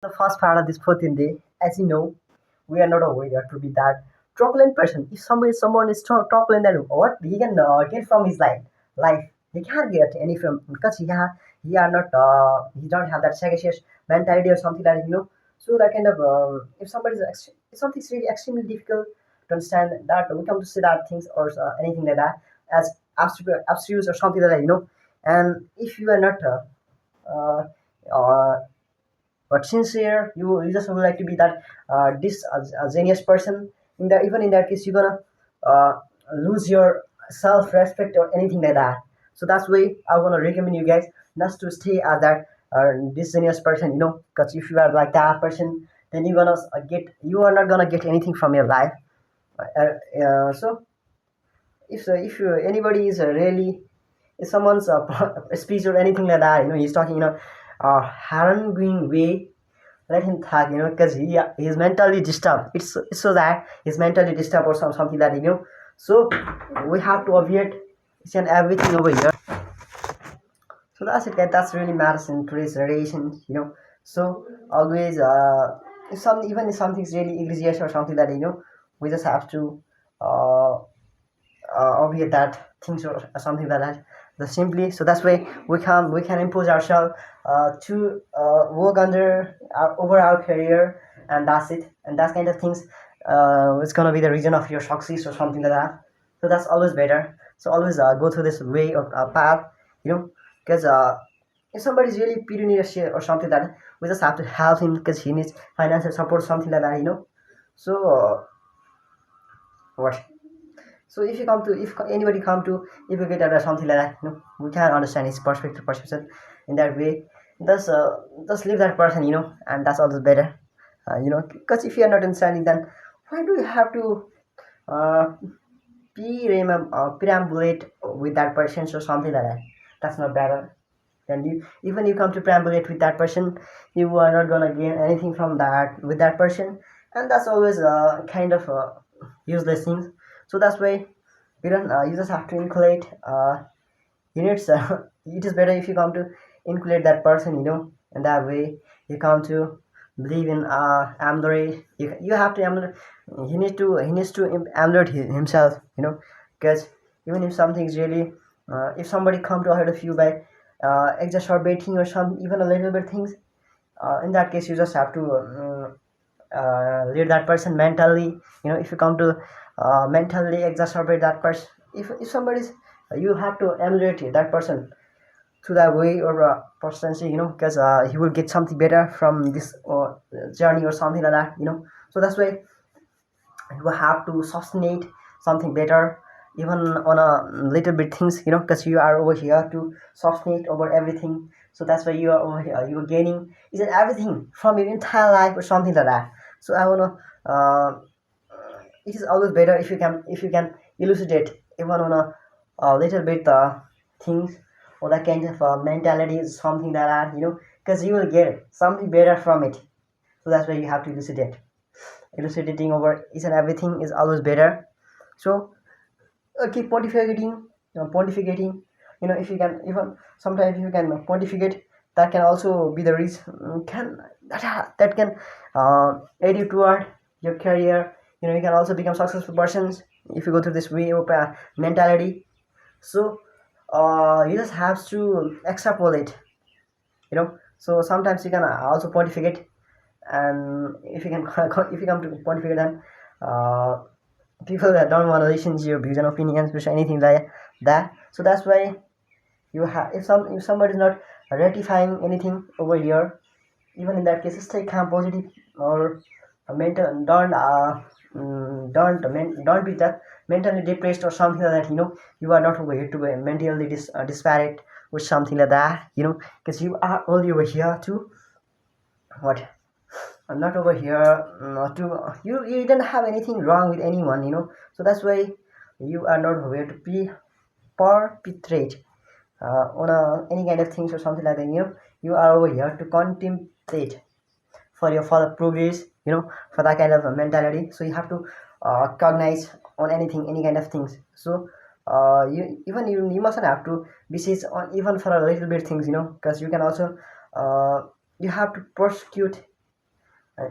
The first part of this 14th day, as you know, we are not aware to be that truculent person. If someone is truculent, then what he can get from his life, he can't get any from because he are not he don't have that sagacious mentality or something like that, So that kind of if somebody is if something's really extremely difficult to understand that we come to say that things or anything like that as abstruse or something like that, And if you are not uh, uh, but sincere, you just would like to be that this genius person. Even in that case, you're gonna uh, lose your self-respect or anything like that. So that's why I wanna recommend you guys not to stay as that this genius person. Because if you are like that person, then you are not gonna get anything from your life. So if anybody is really if someone's speech or anything like that, he's talking haranguing way, let him talk, because he's mentally disturbed. It's so that he's mentally disturbed or something that so we have to avoid each and everything over here. So that's it, guys. That's really matters in today's relation, So always if something's really egregious or something that we just have to uh, obviate that things or something like that. The simply so that's why we can impose ourselves to work under over our career, and that's it. And that kind of things it's gonna be the reason of your success or something like that. So that's always better. So always go through this way of path, because if somebody's really pecuniary or something like that, we just have to help him because he needs financial support, something like that, So what? So if anybody come to if you get at something like that, we can understand his perception in that way. Just leave that person, and that's always better. Because if you are not understanding, then why do you have to uh, perambulate with that person or something like that? That's not better. Then even you come to perambulate with that person, you are not gonna gain anything from that with that person, and that's always kind of useless things. So that's why you just have to inculcate units. It is better if you come to inculcate that person, and that way you come to believe in emulate. You have to emulate. He needs to emulate himself, because even if something is really if somebody come to ahead of you by exacerbating or some even a little bit things, in that case you just have to lead that person mentally. If you come to mentally exacerbate that person, if somebody's you have to emulate that person to that way or persistency, because he will get something better from this journey or something like that, so that's why you have to sustain something better even on a little bit things, because you are over here to sustain over everything. So that's why you are over here, you are gaining is it everything from your entire life or something like that. So I want to it is always better if you can elucidate even on a little bit things or that kind of mentality is something like that, because you will get something better from it. So that's why you have to elucidating over each and everything is always better. So keep pontificating. If you can even sometimes if you can pontificate, that can also be the reason can that can aid you toward your career. You can also become successful persons if you go through this way of mentality. So you just have to extrapolate, so sometimes you can also pontificate, and if you can if you come to pontificate, then uh, people that don't want to listen to your views and opinions or anything like that. So that's why you have if somebody is not ratifying anything over here, even in that case stay calm, positive, or mental don't be that mentally depressed or something like that. You are not over here to be mentally disparate or something like that. Because you are only over here to what I'm not over here not to you didn't have anything wrong with anyone, so that's why you are not over here to be perpetrate on any kind of things or something like that. You are over here to contemplate for your further progress, for that kind of a mentality. So you have to cognize on anything, any kind of things. So you mustn't have to besiege on even for a little bit things, because you can also uh, you have to prosecute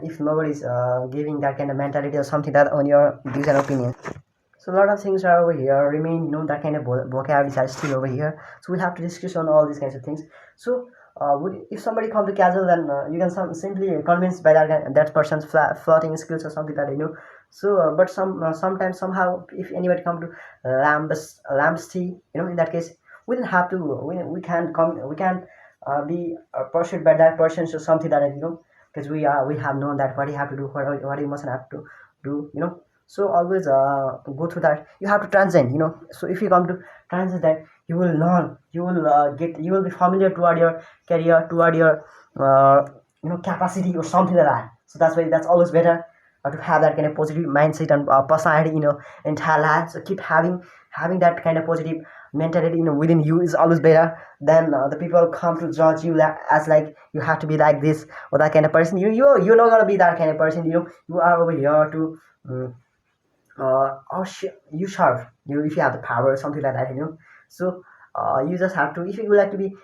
if nobody's giving that kind of mentality or something that on your views and opinions. So a lot of things are over here remain, that kind of vocabularies are still over here. So we'll have to discuss on all these kinds of things. So if somebody come to casual, then you can simply convince by that person's flirting skills or something that. So but sometimes somehow if anybody come to lambsty, in that case we didn't have to we can come we can be pursued by that person, so something that, because we have known that what you have to do, what you mustn't have to do. So always go through that. You have to transcend. So if you come to transcend that, you will learn, you will be familiar toward your career, toward your capacity or something like that. So that's why that's always better to have that kind of positive mindset and personality entire life. So keep having that kind of positive mentality within you is always better than the people come to judge you as like you have to be like this or that kind of person. You're not gonna be that kind of person. You are over here to you serve if you have the power or something like that. So you just have to, if you would like to be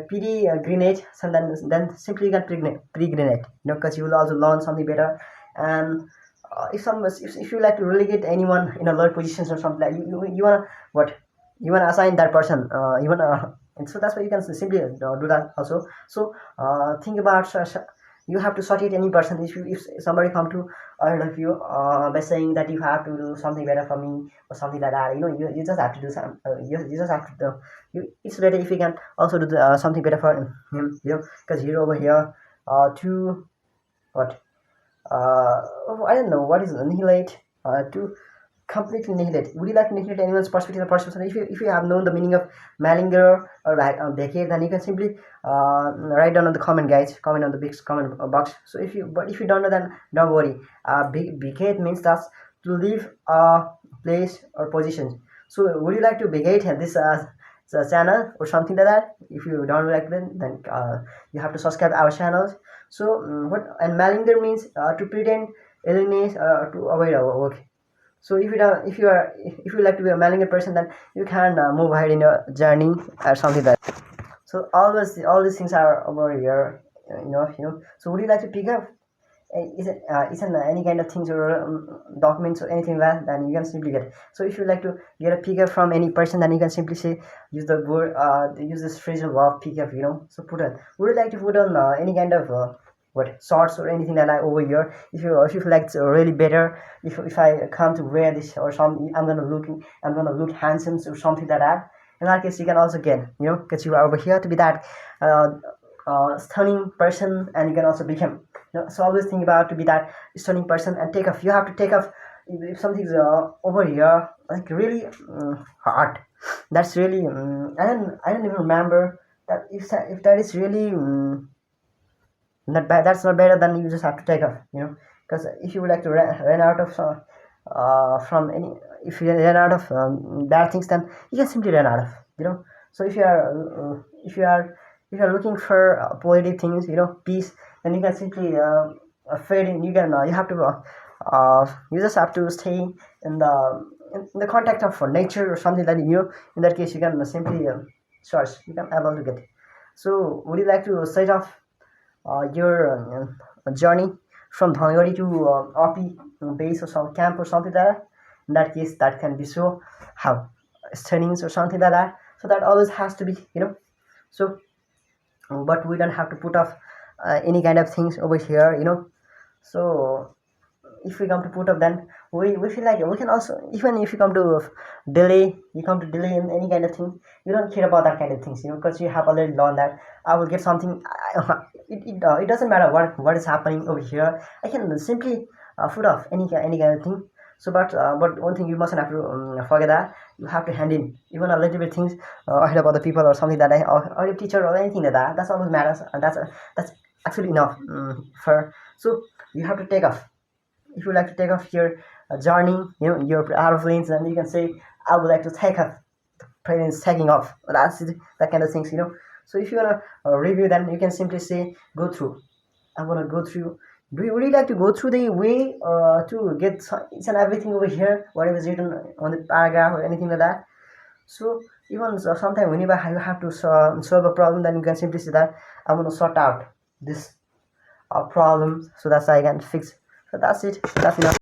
pretty grenade, so then simply you can pre-grenade, because you will also learn something better. And if you like to relegate anyone in a lower positions or something like you wanna what you wanna assign that person, you wanna and so that's why you can simply do that also. So think about you have to sorted any person. If somebody come to ahead of you by saying that you have to do something better for me or something like that, you just have to do some you just have to do, it's better if you can also do something better for him, because you're over here to what I don't know what is annihilate, to completely annihilate. Would you like to annihilate anyone's perspective or perception? If you have known the meaning of malinger or like decade, then you can simply write down on the comment, guys. Comment on the big comment box. So if you don't know, then don't worry. Becade means that's to leave a place or position. So would you like to becade this channel or something like that? If you don't like it, then you have to subscribe our channels. So what and malinger means to pretend, alienate, to avoid our work. So if you like to be a malignant person, then you can move ahead in your journey or something like that. So all these things are over here, so would you like to pick up isn't any kind of things or documents or anything like that, then you can simply get it. So if you like to get a pickup from any person, then you can simply say use the word use this phrasal verb pickup. So put on, would you like to put on any kind of shorts or anything like that over here? If you feel like it's really better, if I come to wear this or something, I'm gonna look handsome or something like that. In that case, you can also get, because you are over here to be that stunning person, and you can also become. So always think about to be that stunning person and take off. You have to take off if something's over here like really hard. That's really I don't even remember that if that is really not bad. That's not better than you just have to take off. Because if you would like to run out of from any, if you run out of bad things, then you can simply run out of. So if you are looking for positive things, peace, then you can simply fade in. You have to you just have to stay in the contact of nature or something like that. In that case, you can simply search. You can able to get it. So would you like to set off your journey from Dhangari to Api base or some camp or something like that? In that case, that can be so how studies or something like that. So that always has to be, so but we don't have to put off any kind of things over here. So if we come to put up, then we feel like we can also, even if you come to delay, in any kind of thing, you don't care about that kind of things, because you have already learned that I will get something. It doesn't matter what is happening over here. I can simply put off any kind of thing. So but one thing you mustn't have to forget, that you have to hand in even a little bit things ahead of other people or something that or your teacher or anything like that. That's always matters, and that's actually enough for. So you have to take off. If you like to take off your journey, your aeroplanes, and you can say I would like to take off. The plane is taking off. That's it, that kind of things. So if you wanna review, then you can simply say go through. I wanna go through. Would you like to go through the way to get each and everything over here, whatever is written on the paragraph or anything like that? So even sometimes whenever you have to solve a problem, then you can simply say that I want to sort out this problem, so that's how I can fix. So that's it. That's enough.